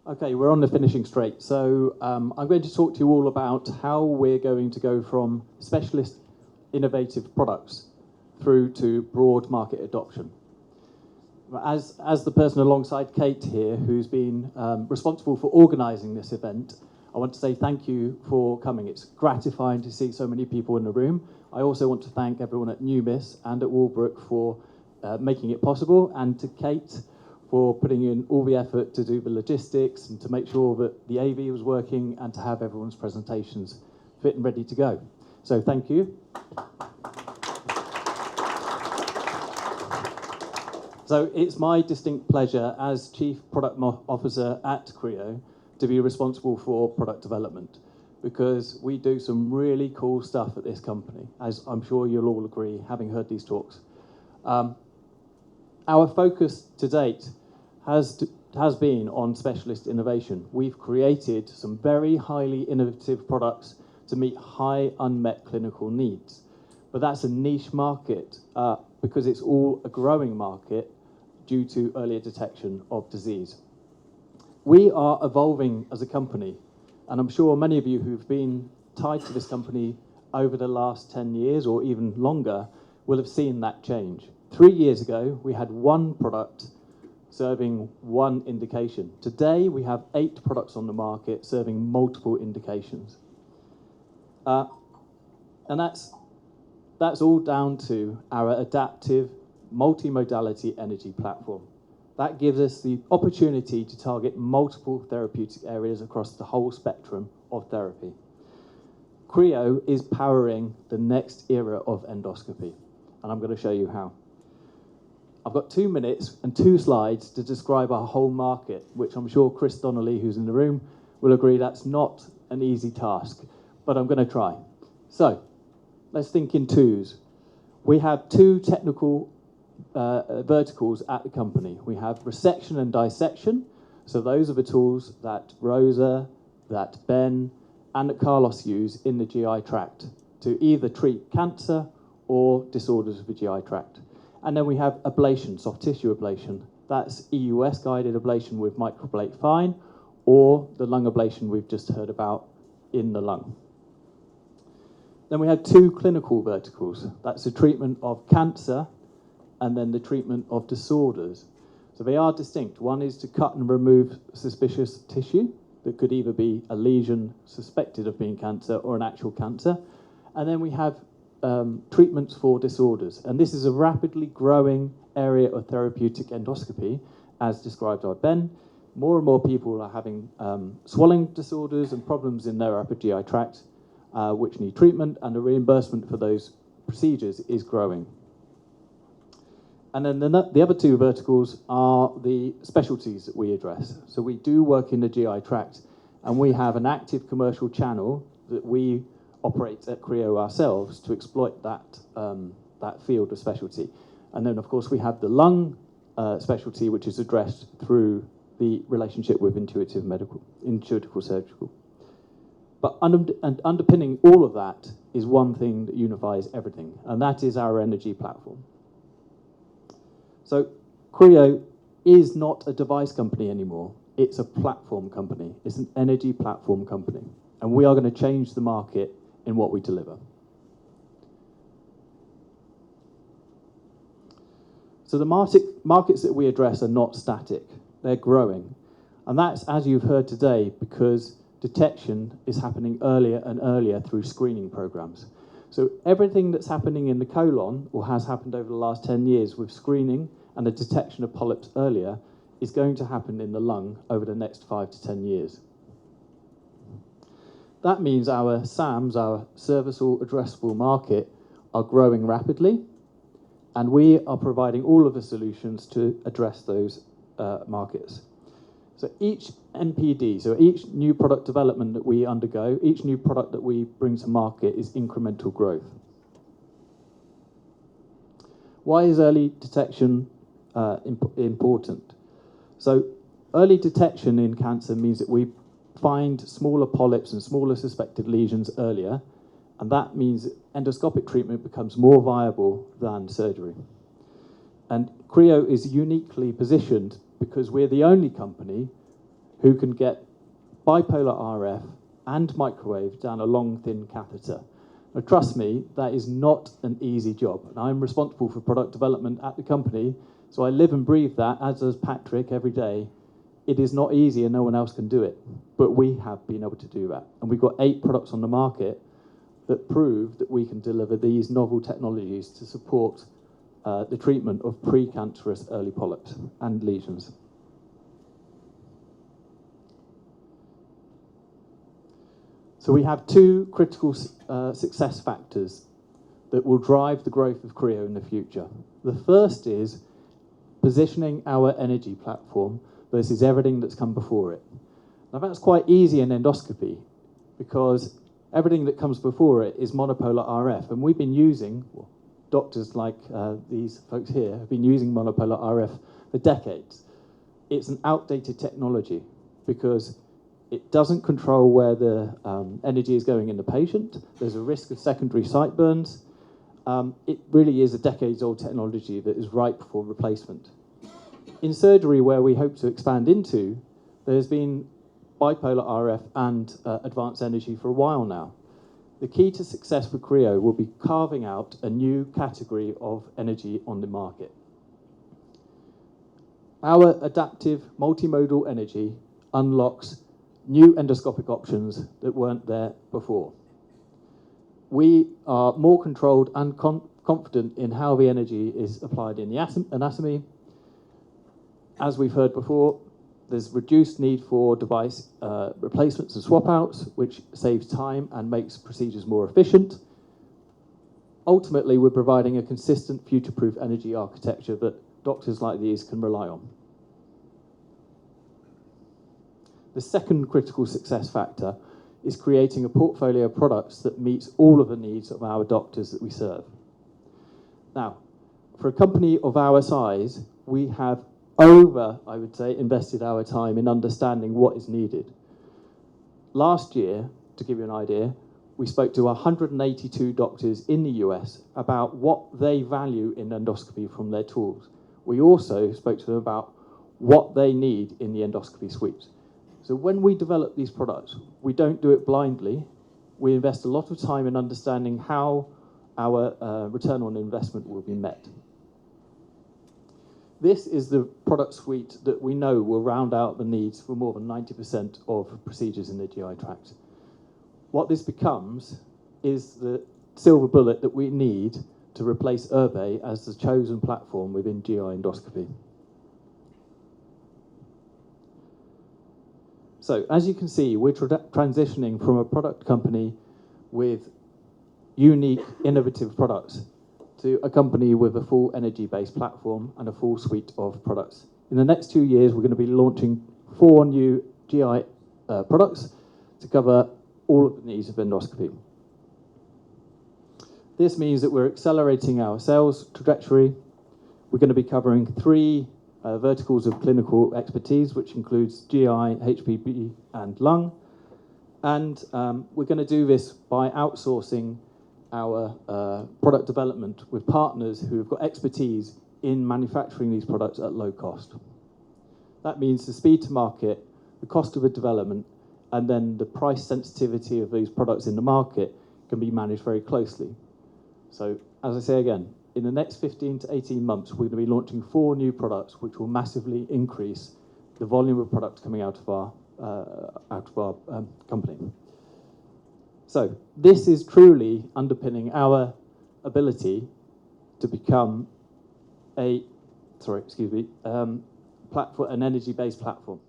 Okay, we're on the finishing straight. So I'm going to talk to you all about how we're going to go from specialist innovative products through to broad market adoption. As the person alongside Kate here, who's been responsible for organising this event, I want to say thank you for coming. It's gratifying to see so many people in the room. I also want to thank everyone at Numis and at Walbrook for making it possible, and to Kate for putting in all the effort to do the logistics and to make sure that the AV was working and to have everyone's presentations fit and ready to go. So thank you. So it's my distinct pleasure as Chief Product Officer at Creo to be responsible for product development, because we do some really cool stuff at this company, as I'm sure you'll all agree, having heard these talks. Our focus to date has been on specialist innovation. We've created some very highly innovative products to meet high unmet clinical needs. But that's a niche market because it's all a growing market due to earlier detection of disease. We are evolving as a company, and I'm sure many of you who've been tied to this company over the last 10 years or even longer will have seen that change. 3 years ago, we had one product serving one indication. Today, we have 8 products on the market serving multiple indications. And that's all down to our adaptive multimodality energy platform. That gives us the opportunity to target multiple therapeutic areas across the whole spectrum of therapy. Creo is powering the next era of endoscopy, and I'm going to show you how. I've got 2 minutes and 2 slides to describe our whole market, which I'm sure Chris Donnelly, who's in the room, will agree that's not an easy task, but I'm going to try. So let's think in twos. We have 2 technical verticals at the company. We have resection and dissection. So those are the tools that Rosa, that Ben, and that Carlos use in the GI tract to either treat cancer or disorders of the GI tract. And then we have ablation, soft tissue ablation. That's EUS-guided ablation with microplate fine, or the lung ablation we've just heard about in the lung. Then we have 2 clinical verticals. That's the treatment of cancer and then the treatment of disorders. So they are distinct. One is to cut and remove suspicious tissue that could either be a lesion suspected of being cancer or an actual cancer. And then we have treatments for disorders. And this is a rapidly growing area of therapeutic endoscopy, as described by Ben. More and more people are having swallowing disorders and problems in their upper GI tract, which need treatment, and the reimbursement for those procedures is growing. And then the other 2 verticals are the specialties that we address. So we do work in the GI tract, and we have an active commercial channel that we operate at Creo ourselves to exploit that field of specialty. And then, of course, we have the lung specialty, which is addressed through the relationship with Intuitive Surgical. But underpinning all of that is one thing that unifies everything, and that is our energy platform. So Creo is not a device company anymore. It's a platform company. It's an energy platform company. And we are going to change the market in what we deliver. So the markets that we address are not static. They're growing. And that's, as you've heard today, because detection is happening earlier and earlier through screening programs. So everything that's happening in the colon, or has happened over the last 10 years with screening and the detection of polyps earlier, is going to happen in the lung over the next 5 to 10 years. That means our SAMs, our serviceable addressable market, are growing rapidly, and we are providing all of the solutions to address those markets. So each NPD, so each new product development that we undergo, each new product that we bring to market is incremental growth. Why is early detection important? So early detection in cancer means that we find smaller polyps and smaller suspected lesions earlier, and that means endoscopic treatment becomes more viable than surgery. And Creo is uniquely positioned because we're the only company who can get bipolar RF and microwave down a long, thin catheter. Now, trust me, that is not an easy job. And I'm responsible for product development at the company, so I live and breathe that, as does Patrick, every day. It is not easy and no one else can do it, but we have been able to do that. And we've got 8 products on the market that prove that we can deliver these novel technologies to support the treatment of precancerous early polyps and lesions. So we have 2 critical success factors that will drive the growth of Creo in the future. The first is positioning our energy platform versus everything that's come before it. Now that's quite easy in endoscopy because everything that comes before it is monopolar RF, and we've been using, well, doctors like these folks here have been using monopolar RF for decades. It's an outdated technology because it doesn't control where the energy is going in the patient. There's a risk of secondary sight burns. It really is a decades-old technology that is ripe for replacement. In surgery, where we hope to expand into, there's been bipolar RF and advanced energy for a while now. The key to success for Creo will be carving out a new category of energy on the market. Our adaptive multimodal energy unlocks new endoscopic options that weren't there before. We are more controlled and confident in how the energy is applied in the anatomy. As we've heard before, there's reduced need for device replacements and swap outs, which saves time and makes procedures more efficient. Ultimately, we're providing a consistent future-proof energy architecture that doctors like these can rely on. The second critical success factor is creating a portfolio of products that meets all of the needs of our doctors that we serve. Now, for a company of our size, we have I would say, invested our time in understanding what is needed. Last year, to give you an idea, we spoke to 182 doctors in the US about what they value in endoscopy from their tools. We also spoke to them about what they need in the endoscopy suite. So when we develop these products, we don't do it blindly. We invest a lot of time in understanding how our return on investment will be met. This is the product suite that we know will round out the needs for more than 90% of procedures in the GI tract. What this becomes is the silver bullet that we need to replace Hervé as the chosen platform within GI endoscopy. So, as you can see, we're transitioning from a product company with unique, innovative products to a company with a full energy-based platform and a full suite of products. In the next 2 years, we're going to be launching 4 new GI products to cover all of the needs of endoscopy. This means that we're accelerating our sales trajectory. We're going to be covering 3 verticals of clinical expertise, which includes GI, HPB, and lung. And we're going to do this by outsourcing our product development with partners who have got expertise in manufacturing these products at low cost. That means the speed to market, the cost of the development, and then the price sensitivity of these products in the market can be managed very closely. So, as I say again, in the next 15 to 18 months, we're going to be launching 4 new products, which will massively increase the volume of products coming out of our company. So this is truly underpinning our ability to become an energy-based platform.